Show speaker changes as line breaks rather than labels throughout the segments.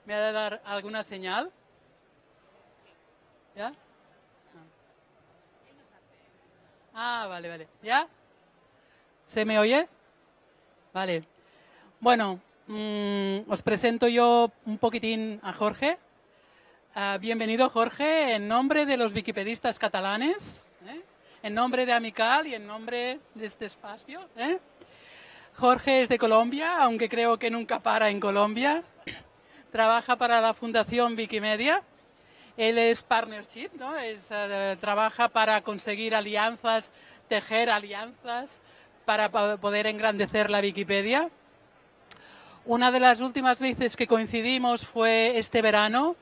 ¿Me ha de dar alguna señal? ¿Ya? Ah, vale, vale. ¿Ya? ¿Se me oye? Vale. Bueno, os presento yo un poquitín a Jorge. Bienvenido, Jorge, en nombre de los wikipedistas catalanes, en nombre de Amical y en nombre de este espacio. Jorge es de Colombia, aunque creo que nunca para en Colombia. Trabaja para la Fundación Wikimedia. Él es partnership, ¿no? Trabaja para conseguir alianzas, tejer alianzas para poder engrandecer la Wikipedia. Una de las últimas veces que coincidimos fue este verano,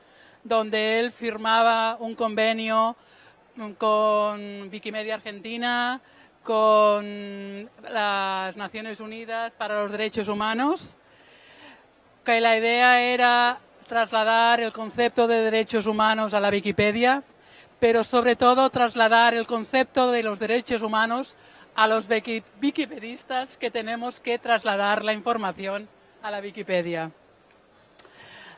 donde él firmaba un convenio con Wikimedia Argentina, con las Naciones Unidas para los Derechos Humanos, que la idea era trasladar el concepto de derechos humanos a la Wikipedia, pero sobre todo trasladar el concepto de los derechos humanos a los wikipedistas que tenemos que trasladar la información a la Wikipedia.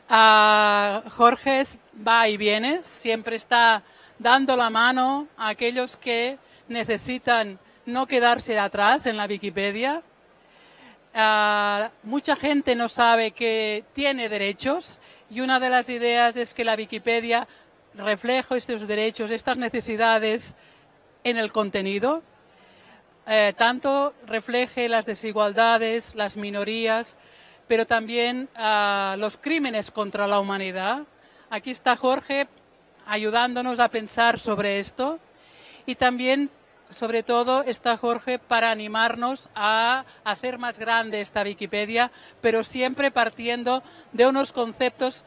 Jorge va y viene, siempre está dando la mano a aquellos que necesitan no quedarse atrás en la Wikipedia. Mucha gente no sabe que tiene derechos y una de las ideas es que la Wikipedia refleje estos derechos, estas necesidades en el contenido, tanto refleje las desigualdades, las minorías, pero también los crímenes contra la humanidad. Aquí está Jorge ayudándonos a pensar sobre esto y también, sobre todo, está Jorge para animarnos a hacer más grande esta Wikipedia, pero siempre partiendo de unos conceptos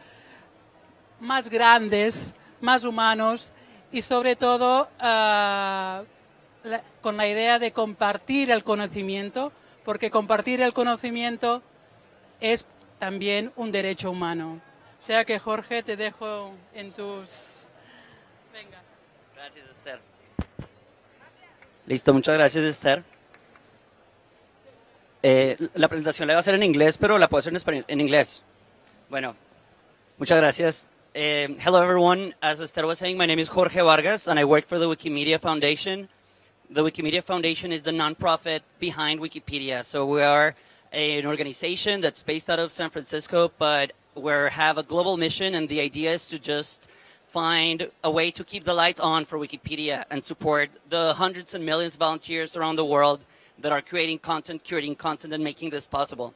más grandes, más humanos y sobre todo con la idea de compartir el conocimiento, porque compartir el conocimiento es también un derecho humano. O sea que, Jorge, te dejo en tus... Venga.
Gracias, Esther. Listo, muchas gracias, Esther. La presentación la voy a hacer en inglés, pero la puedo hacer en español, en inglés. Bueno, muchas gracias. Hello, everyone. As Esther was saying, my name is Jorge Vargas, and I work for the Wikimedia Foundation. The Wikimedia Foundation is the nonprofit behind Wikipedia. So we are an organization that's based out of San Francisco, but we have a global mission, and the idea is to just find a way to keep the lights on for Wikipedia and support the hundreds and millions of volunteers around the world that are creating content, curating content, and making this possible.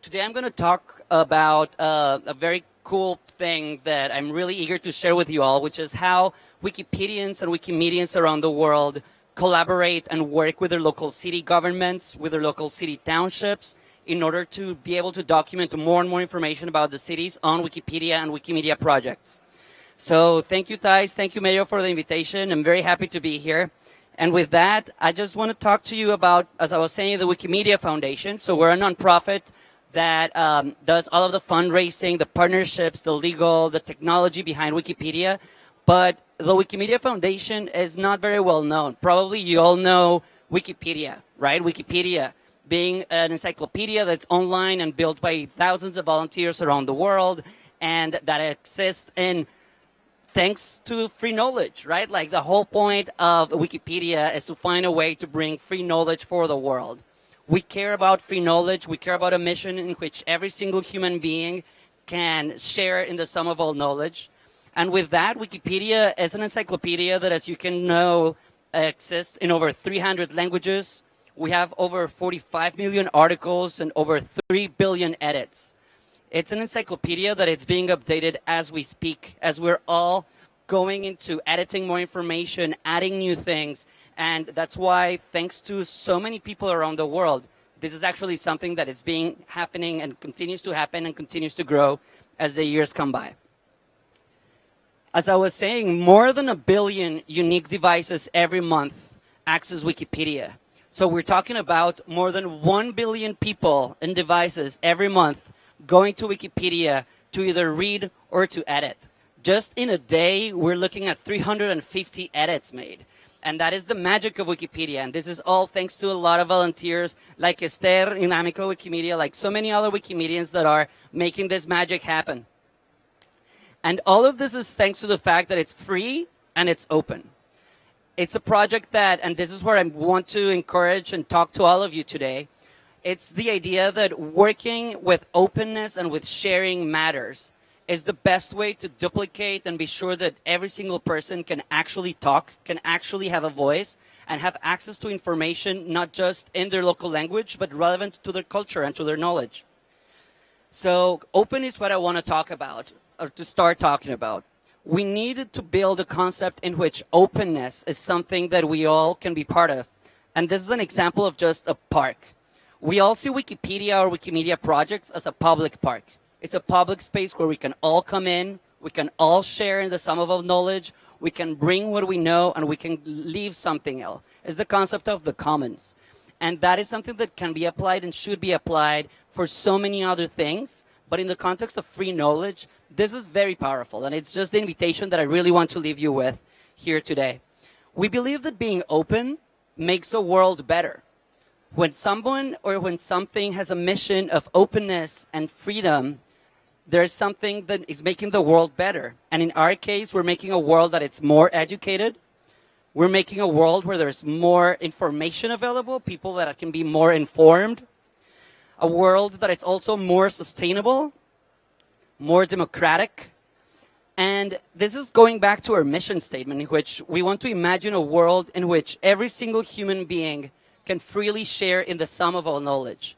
Today I'm going to talk about a very cool thing that I'm really eager to share with you all, which is how Wikipedians and Wikimedians around the world collaborate and work with their local city governments, with their local city townships, in order to be able to document more and more information about the cities on Wikipedia and Wikimedia projects. So thank you, Thais. Thank you, Mayo, for the invitation. I'm very happy to be here. And with that, I just want to talk to you about, as I was saying, the Wikimedia Foundation. So we're a nonprofit that does all of the fundraising, the partnerships, the legal, the technology behind Wikipedia. But the Wikimedia Foundation is not very well known. Probably you all know Wikipedia, right? Wikipedia being an encyclopedia that's online and built by thousands of volunteers around the world, and that exists in thanks to free knowledge, right? Like the whole point of Wikipedia is to find a way to bring free knowledge for the world. We care about free knowledge. We care about a mission in which every single human being can share in the sum of all knowledge. And with that, Wikipedia is an encyclopedia that, as you can know, exists in over 300 languages. We have over 45 million articles and over 3 billion edits. It's an encyclopedia that it's being updated as we speak, as we're all going into editing more information, adding new things. And that's why, thanks to so many people around the world, this is actually something that is happening and continues to happen and continues to grow as the years come by. As I was saying, more than 1 billion unique devices every month access Wikipedia. So we're talking about more than 1 billion people and devices every month going to Wikipedia to either read or to edit. Just in a day, we're looking at 350 edits made. And that is the magic of Wikipedia. And this is all thanks to a lot of volunteers like Esther in Amical Wikimedia, like so many other Wikimedians that are making this magic happen. And all of this is thanks to the fact that it's free and it's open. It's a project that, and this is where I want to encourage and talk to all of you today, it's the idea that working with openness and with sharing matters is the best way to duplicate and be sure that every single person can actually talk, can actually have a voice, and have access to information not just in their local language, but relevant to their culture and to their knowledge. So open is what I want to talk about, or to start talking about. We needed to build a concept in which openness is something that we all can be part of. And this is an example of just a park. We all see Wikipedia or Wikimedia projects as a public park. It's a public space where we can all come in, we can all share in the sum of our knowledge, we can bring what we know, and we can leave something else. It's the concept of the commons. And that is something that can be applied and should be applied for so many other things. But in the context of free knowledge, this is very powerful. And it's just the invitation that I really want to leave you with here today. We believe that being open makes a world better. When someone or when something has a mission of openness and freedom, there's something that is making the world better. And in our case, we're making a world that it's more educated. We're making a world where there's more information available, people that can be more informed. A world that it's also more sustainable, more democratic. And this is going back to our mission statement, in which we want to imagine a world in which every single human being can freely share in the sum of all knowledge.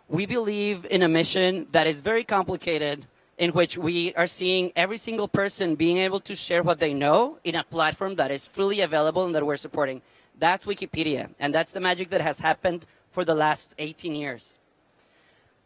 We believe in a mission that is very complicated, in which we are seeing every single person being able to share what they know in a platform that is freely available and that we're supporting. That's Wikipedia, and that's the magic that has happened for the last 18 years.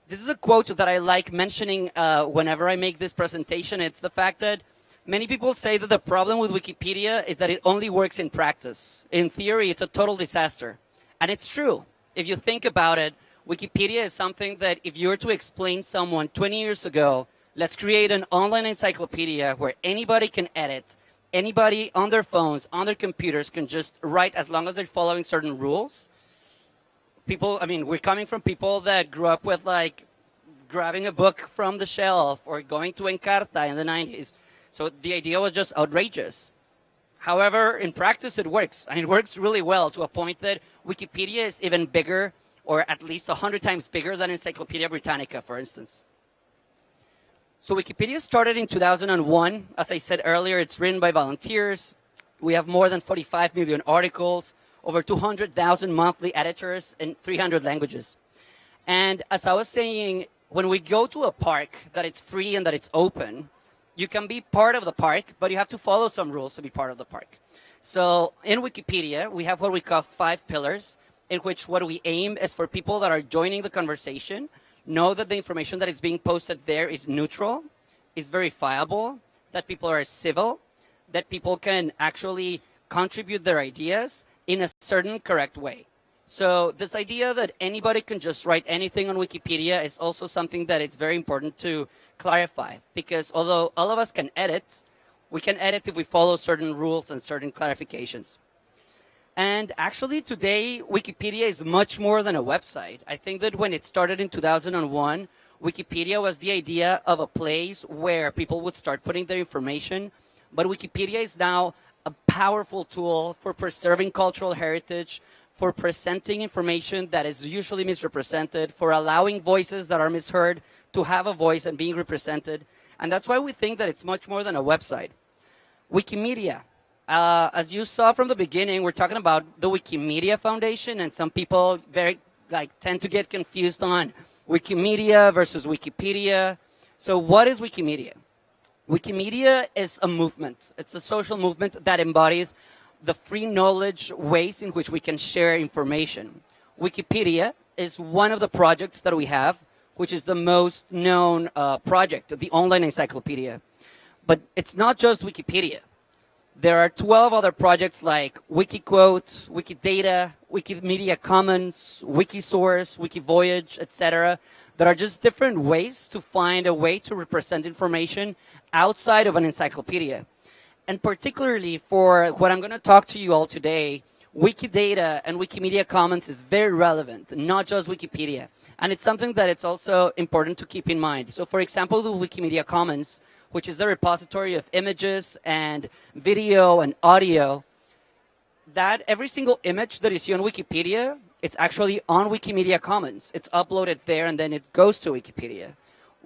This is a quote that I like mentioning whenever I make this presentation. It's the fact that many people say that the problem with Wikipedia is that it only works in practice. In theory, it's a total disaster. And it's true. If you think about it, Wikipedia is something that if you were to explain someone 20 years ago, let's create an online encyclopedia where anybody can edit, anybody on their phones, on their computers can just write as long as they're following certain rules. People, I mean, we're coming from people that grew up with like grabbing a book from the shelf or going to Encarta in the 90s. So the idea was just outrageous. However, in practice, it works. And it works really well to a point that Wikipedia is even bigger, or at least 100 times bigger than Encyclopedia Britannica, for instance. So Wikipedia started in 2001. As I said earlier, it's written by volunteers. We have more than 45 million articles, over 200,000 monthly editors in 300 languages. And as I was saying, when we go to a park that it's free and that it's open, you can be part of the park, but you have to follow some rules to be part of the park. So in Wikipedia, we have what we call 5 pillars, in which what we aim is for people that are joining the conversation know that the information that is being posted there is neutral, is verifiable, that people are civil, that people can actually contribute their ideas in a certain correct way. So this idea that anybody can just write anything on Wikipedia is also something that it's very important to clarify, because although all of us can edit, we can edit if we follow certain rules and certain clarifications. And actually today, Wikipedia is much more than a website. I think that when it started in 2001, Wikipedia was the idea of a place where people would start putting their information, but Wikipedia is now a powerful tool for preserving cultural heritage, for presenting information that is usually misrepresented, for allowing voices that are misheard to have a voice and being represented. And that's why we think that it's much more than a website. Wikimedia. As you saw from the beginning, we're talking about the Wikimedia Foundation, and some people tend to get confused on Wikimedia versus Wikipedia. So what is Wikimedia? Wikimedia is a movement. It's a social movement that embodies the free knowledge ways in which we can share information. Wikipedia is one of the projects that we have, which is the most known project, the online encyclopedia. But it's not just Wikipedia. There are 12 other projects like Wikiquote, Wikidata, Wikimedia Commons, Wikisource, Wikivoyage, etc., that are just different ways to find a way to represent information outside of an encyclopedia. And particularly for what I'm going to talk to you all today, Wikidata and Wikimedia Commons is very relevant, not just Wikipedia. And it's something that it's also important to keep in mind. So for example, the Wikimedia Commons, which is the repository of images and video and audio, that every single image that you see on Wikipedia, it's actually on Wikimedia Commons. It's uploaded there and then it goes to Wikipedia.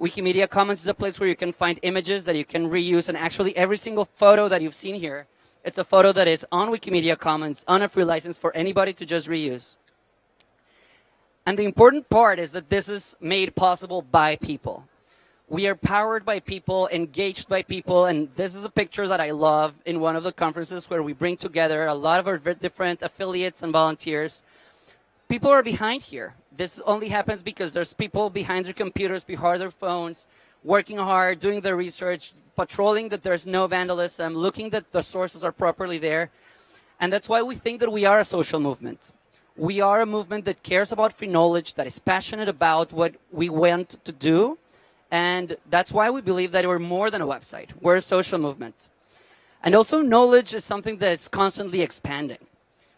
Wikimedia Commons is a place where you can find images that you can reuse, and actually every single photo that you've seen here, it's a photo that is on Wikimedia Commons on a free license for anybody to just reuse. And the important part is that this is made possible by people. We are powered by people, engaged by people, and this is a picture that I love in one of the conferences where we bring together a lot of our different affiliates and volunteers. People are behind here. This only happens because there's people behind their computers, behind their phones, working hard, doing their research, patrolling that there's no vandalism, looking that the sources are properly there. And that's why we think that we are a social movement. We are a movement that cares about free knowledge, that is passionate about what we want to do. And that's why we believe that we're more than a website. We're a social movement. And also knowledge is something that's constantly expanding.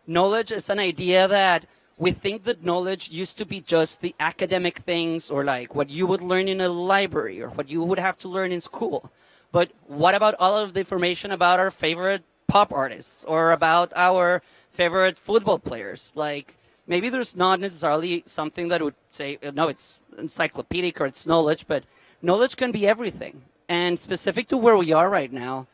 Knowledge is an idea that we think that knowledge used to be just the academic things, or like what you would learn in a library or what you would have to learn in school. But what about all of the information about our favorite pop artists or about our favorite football players? Like, maybe there's not necessarily something that would say, no, it's encyclopedic or it's knowledge, but knowledge can be everything. And specific to where we are right now,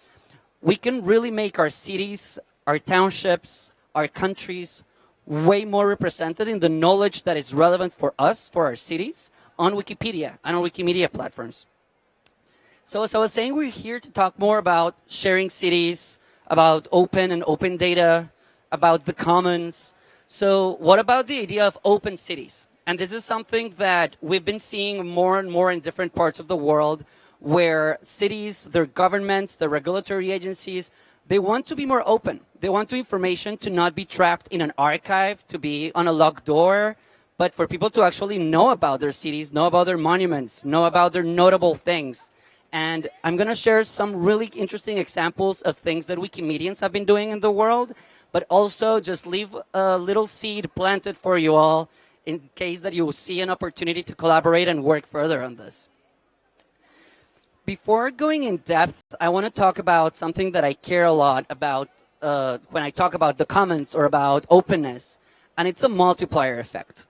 we can really make our cities, our townships, our countries way more represented in the knowledge that is relevant for us, for our cities, on Wikipedia and on Wikimedia platforms. So as I was saying, we're here to talk more about sharing cities, about open data, about the commons. So what about the idea of open cities? And this is something that we've been seeing more and more in different parts of the world, where cities, their governments, the regulatory agencies, they want to be more open. They want information to not be trapped in an archive, to be on a locked door, but for people to actually know about their cities, know about their monuments, know about their notable things. And I'm going to share some really interesting examples of things that Wikimedians have been doing in the world, but also just leave a little seed planted for you all in case that you see an opportunity to collaborate and work further on this. Before going in depth, I want to talk about something that I care a lot about when I talk about the commons or about openness, and it's a multiplier effect.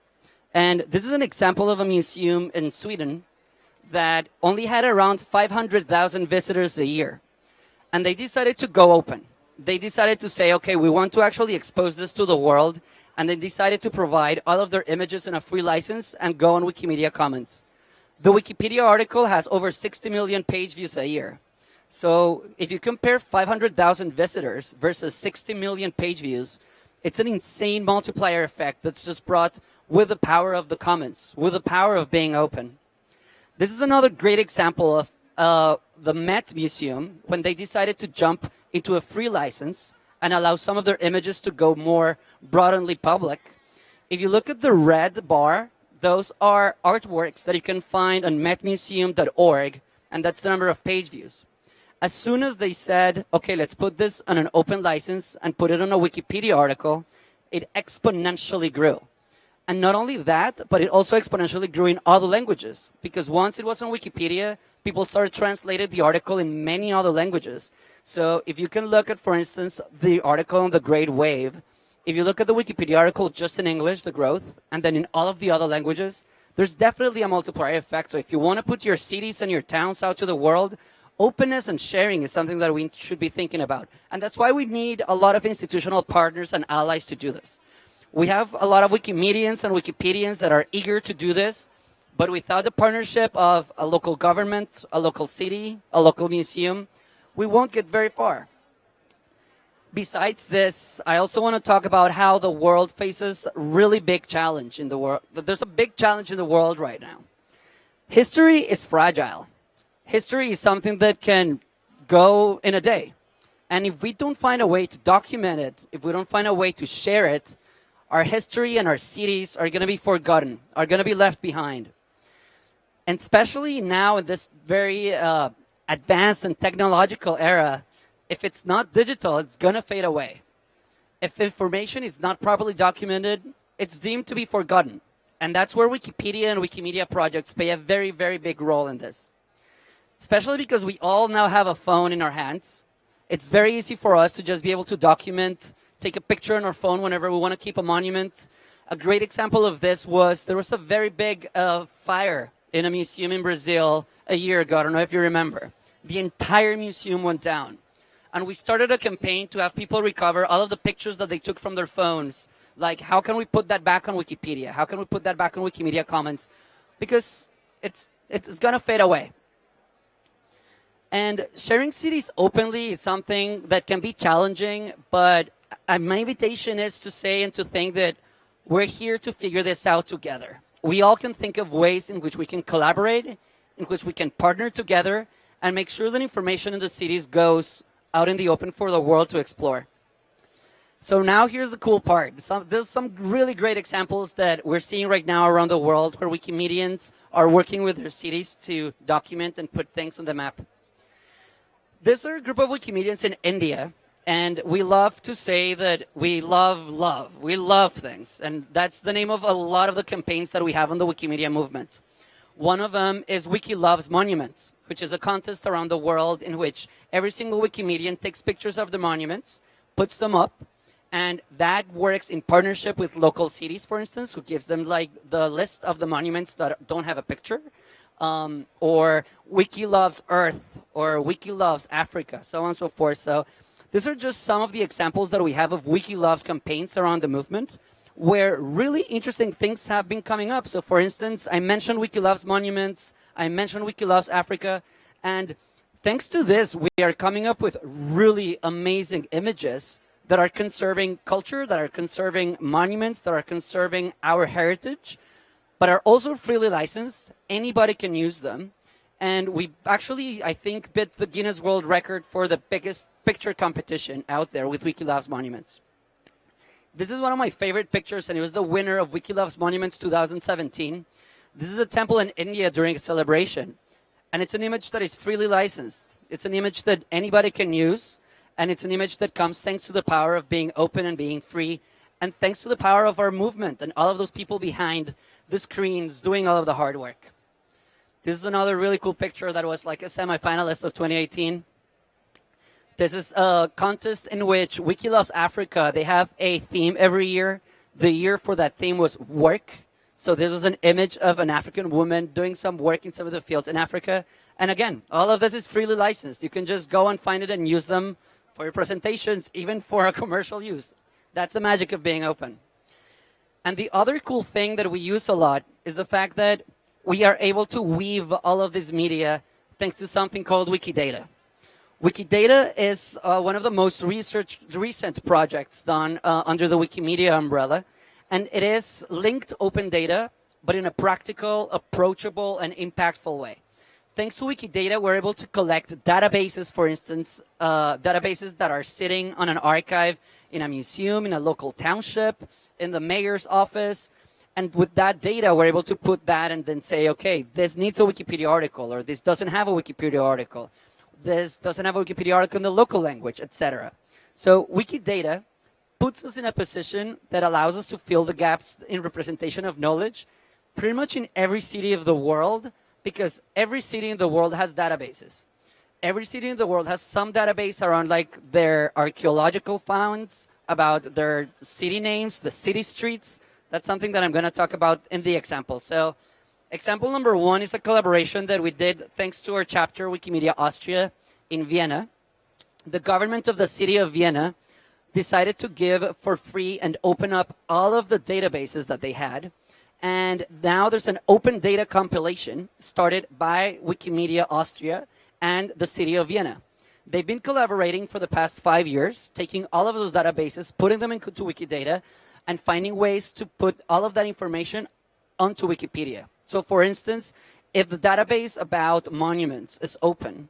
And this is an example of a museum in Sweden that only had around 500,000 visitors a year. And they decided to go open. They decided to say, okay, we want to actually expose this to the world, and they decided to provide all of their images in a free license and go on Wikimedia Commons. The Wikipedia article has over 60 million page views a year. So if you compare 500,000 visitors versus 60 million page views, it's an insane multiplier effect that's just brought with the power of the commons, with the power of being open. This is another great example of the Met Museum when they decided to jump into a free license and allow some of their images to go more broadly public. If you look at the red bar, those are artworks that you can find on metmuseum.org, and that's the number of page views. As soon as they said, okay, let's put this on an open license and put it on a Wikipedia article, it exponentially grew. And not only that, but it also exponentially grew in other languages, because once it was on Wikipedia, people started translating the article in many other languages. So if you can look at, for instance, the article on the Great Wave, if you look at the Wikipedia article just in English, the growth, and then in all of the other languages, there's definitely a multiplier effect. So if you want to put your cities and your towns out to the world, openness and sharing is something that we should be thinking about. And that's why we need a lot of institutional partners and allies to do this. We have a lot of Wikimedians and Wikipedians that are eager to do this, but without the partnership of a local government, a local city, a local museum, we won't get very far. Besides this, I also want to talk about how the world faces a really big challenge in the world. There's a big challenge in the world right now. History is fragile. History is something that can go in a day. And if we don't find a way to document it, if we don't find a way to share it, our history and our cities are going to be forgotten, are going to be left behind. And especially now in this very advanced and technological era, if it's not digital, it's going to fade away. If information is not properly documented, it's deemed to be forgotten. And that's where Wikipedia and Wikimedia projects play a very, very big role in this. Especially because we all now have a phone in our hands. It's very easy for us to just be able to document, take a picture on our phone whenever we want to keep a monument. A great example of this was there was a very big fire in a museum in Brazil a year ago. I don't know if you remember. The entire museum went down. And we started a campaign to have people recover all of the pictures that they took from their phones. Like, how can we put that back on Wikipedia? How can we put that back on Wikimedia Commons? Because it's going to fade away. And sharing cities openly is something that can be challenging, but my invitation is to say and to think that we're here to figure this out together. We all can think of ways in which we can collaborate, in which we can partner together, and make sure that information in the cities goes out in the open for the world to explore. So now here's the cool part. There's some really great examples that we're seeing right now around the world where Wikimedians are working with their cities to document and put things on the map. This is a group of Wikimedians in India, and we love to say that we love. We love things, and that's the name of a lot of the campaigns that we have on the Wikimedia movement. One of them is Wiki Loves Monuments, which is a contest around the world in which every single Wikimedian takes pictures of the monuments, puts them up, and that works in partnership with local cities, for instance, who gives them like the list of the monuments that don't have a picture. Or Wiki Loves Earth, or Wiki Loves Africa, so on and so forth. So these are just some of the examples that we have of Wiki Loves campaigns around the movement, where really interesting things have been coming up. So for instance, I mentioned Wiki Loves Monuments, I mentioned Wiki Loves Africa, and thanks to this, we are coming up with really amazing images that are conserving culture, that are conserving monuments, that are conserving our heritage, but are also freely licensed. Anybody can use them. And we actually, I think, beat the Guinness World Record for the biggest picture competition out there with Wiki Loves Monuments. This is one of my favorite pictures, and it was the winner of Wiki Loves Monuments 2017. This is a temple in India during a celebration. And it's an image that is freely licensed. It's an image that anybody can use. And it's an image that comes thanks to the power of being open and being free. And thanks to the power of our movement and all of those people behind the screens doing all of the hard work. This is another really cool picture that was like a semi-finalist of 2018. This is a contest in which Wiki Loves Africa, they have a theme every year. The year for that theme was work. So this was an image of an African woman doing some work in some of the fields in Africa. And again, all of this is freely licensed. You can just go and find it and use them for your presentations, even for a commercial use. That's the magic of being open. And the other cool thing that we use a lot is the fact that we are able to weave all of this media thanks to something called Wikidata. Wikidata is one of the most recent projects done under the Wikimedia umbrella. And it is linked open data, but in a practical, approachable, and impactful way. Thanks to Wikidata, we're able to collect databases, for instance, databases that are sitting on an archive in a museum, in a local township, in the mayor's office. And with that data, we're able to put that and then say, okay, this needs a Wikipedia article, or this doesn't have a Wikipedia article. This doesn't have a Wikipedia article in the local language, etc. So Wikidata puts us in a position that allows us to fill the gaps in representation of knowledge pretty much in every city of the world, because every city in the world has databases. Every city in the world has some database around like their archaeological finds, about their city names, the city streets. That's something that I'm going to talk about in the example. So example number one is a collaboration that we did thanks to our chapter, Wikimedia Austria, in Vienna. The government of the city of Vienna decided to give for free and open up all of the databases that they had. And now there's an open data compilation started by Wikimedia Austria and the city of Vienna. They've been collaborating for the past 5 years, taking all of those databases, putting them into Wikidata, and finding ways to put all of that information onto Wikipedia. So for instance, if the database about monuments is open,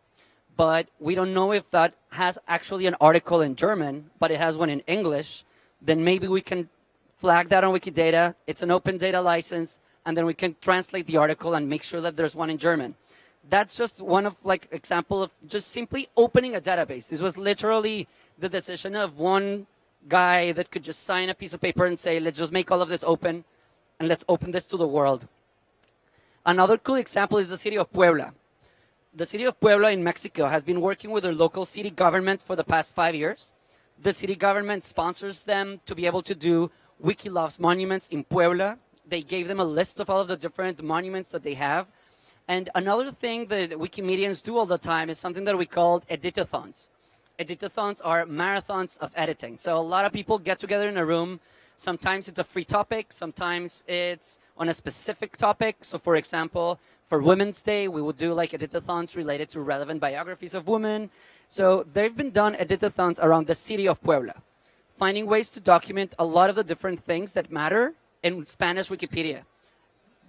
but we don't know if that has actually an article in German, but it has one in English, then maybe we can flag that on Wikidata. It's an open data license, and then we can translate the article and make sure that there's one in German. That's just one of like example of just simply opening a database. This was literally the decision of one guy that could just sign a piece of paper and say, let's just make all of this open and let's open this to the world. Another cool example is the city of Puebla. The city of Puebla in Mexico has been working with their local city government for the past 5 years. The city government sponsors them to be able to do Wiki Loves Monuments in Puebla. They gave them a list of all of the different monuments that they have. And another thing that Wikimedians do all the time is something that we call editathons. Editathons are marathons of editing. So a lot of people get together in a room. Sometimes it's a free topic. Sometimes it's on a specific topic. So for example, for Women's Day, we would do like editathons related to relevant biographies of women. So they've been done editathons around the city of Puebla, finding ways to document a lot of the different things that matter in Spanish Wikipedia.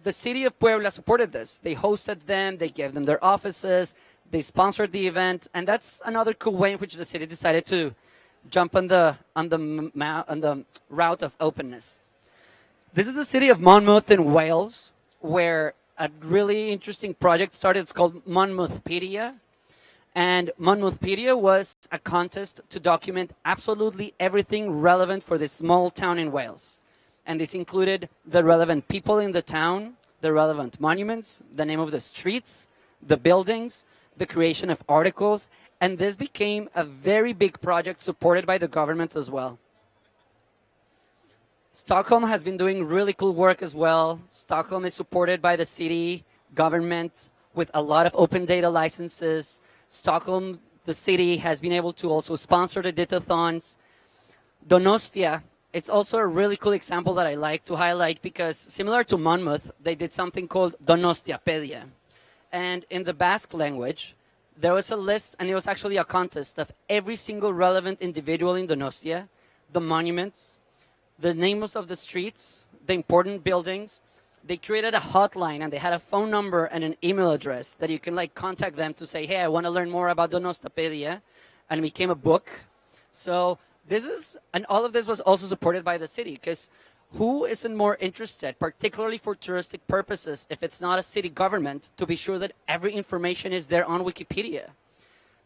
The city of Puebla supported this. They hosted them, they gave them their offices, they sponsored the event, and that's another cool way in which the city decided to jump on the route of openness. This is the city of Monmouth in Wales, where a really interesting project started. It's called Monmouthpedia. And Monmouthpedia was a contest to document absolutely everything relevant for this small town in Wales. And this included the relevant people in the town, the relevant monuments, the name of the streets, the buildings, the creation of articles, and this became a very big project supported by the government as well. Stockholm has been doing really cool work as well. Stockholm is supported by the city government with a lot of open data licenses. Stockholm, the city, has been able to also sponsor the editathons. Donostia, it's also a really cool example that I like to highlight because similar to Monmouth, they did something called Donostiapedia. And in the Basque language, there was a list, and it was actually a contest of every single relevant individual in Donostia, the monuments, the names of the streets, the important buildings. They created a hotline and they had a phone number and an email address that you can like contact them to say, hey, I want to learn more about Donostiapedia, and it became a book. So this is, and all of this was also supported by the city because who isn't more interested, particularly for touristic purposes, if it's not a city government, to be sure that every information is there on Wikipedia?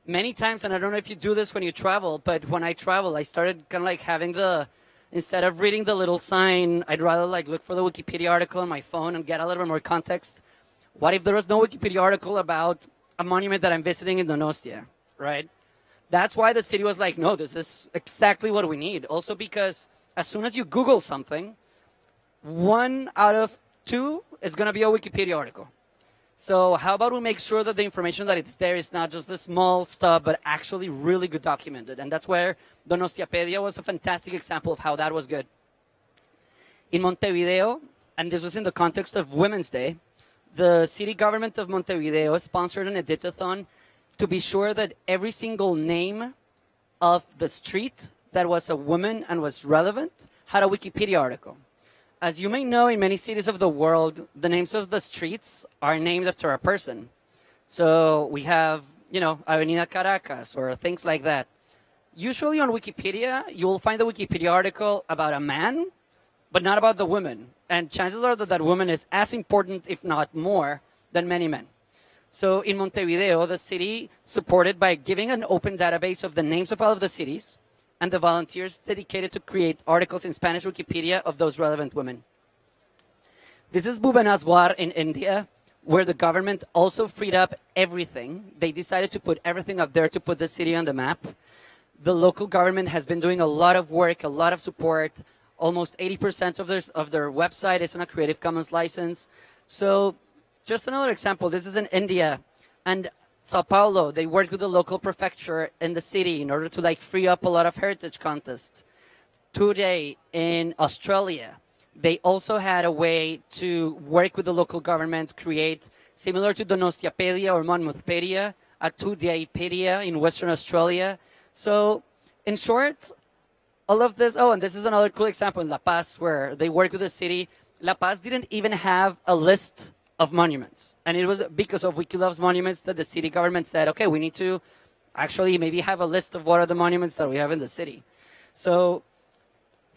Many times, and I don't know if you do this when you travel, but when I travel, I started kind of like having the, instead of reading the little sign, I'd rather like look for the Wikipedia article on my phone and get a little bit more context. What if there was no Wikipedia article about a monument that I'm visiting in Donostia, right? That's why the city was like, no, this is exactly what we need. Also because as soon as you Google something, 1 out of 2 is going to be a Wikipedia article. So how about we make sure that the information that it's there is not just the small stuff, but actually really good documented. And that's where Donostiapedia was a fantastic example of how that was good. In Montevideo, and this was in the context of Women's Day, the city government of Montevideo sponsored an editathon to be sure that every single name of the street that was a woman and was relevant had a Wikipedia article. As you may know, in many cities of the world, the names of the streets are named after a person. So we have, you know, Avenida Caracas or things like that. Usually on Wikipedia, you will find the Wikipedia article about a man, but not about the woman. And chances are that that woman is as important, if not more, than many men. So in Montevideo, the city supported by giving an open database of the names of all of the cities and the volunteers dedicated to create articles in Spanish Wikipedia of those relevant women. This is Bhubaneswar in India, where the government also freed up everything. They decided to put everything up there to put the city on the map. The local government has been doing a lot of work, a lot of support. Almost 80% of their website is on a Creative Commons license. So just another example, this is in India. And Sao Paulo, they worked with the local prefecture in the city in order to like free up a lot of heritage contests. Today in Australia, they also had a way to work with the local government, create, similar to Donostiapedia or Monmouthpedia, a 2-day-pedia in Western Australia. So in short, all of this, oh, and this is another cool example in La Paz where they work with the city. La Paz didn't even have a list of monuments. And it was because of Wiki Loves Monuments that the city government said, okay, we need to actually maybe have a list of what are the monuments that we have in the city. So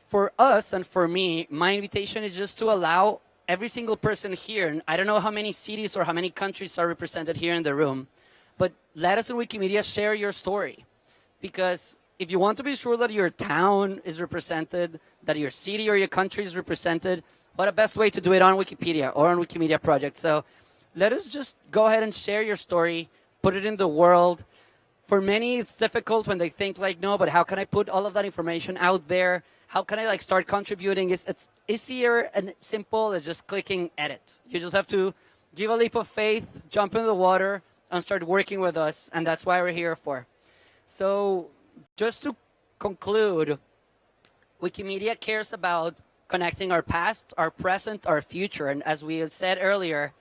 for us and for me, my invitation is just to allow every single person here, and I don't know how many cities or how many countries are represented here in the room, but let us in Wikimedia share your story. Because if you want to be sure that your town is represented, that your city or your country is represented, what a best way to do it on Wikipedia or on Wikimedia project. So let us just go ahead and share your story, put it in the world. For many, it's difficult when they think like, no, but how can I put all of that information out there? How can I like start contributing? It's easier and simple as just clicking edit. You just have to give a leap of faith, jump in the water, and start working with us. And that's why we're here for. So just to conclude, Wikimedia cares about connecting our past, our present, our future. And as we said earlier,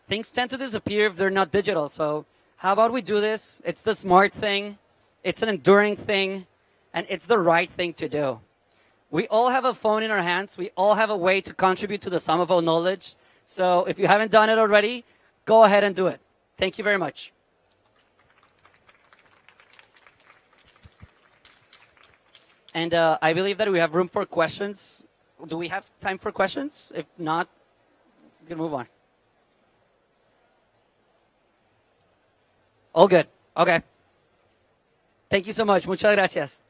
things tend to disappear if they're not digital. So how about we do this? It's the smart thing. It's an enduring thing. And it's the right thing to do. We all have a phone in our hands. We all have a way to contribute to the sum of all knowledge. So if you haven't done it already, go ahead and do it. Thank you very much. And I believe that we have room for questions. Do we have time for questions? If not, we can move on. All good. Okay. Thank you so much. Muchas gracias.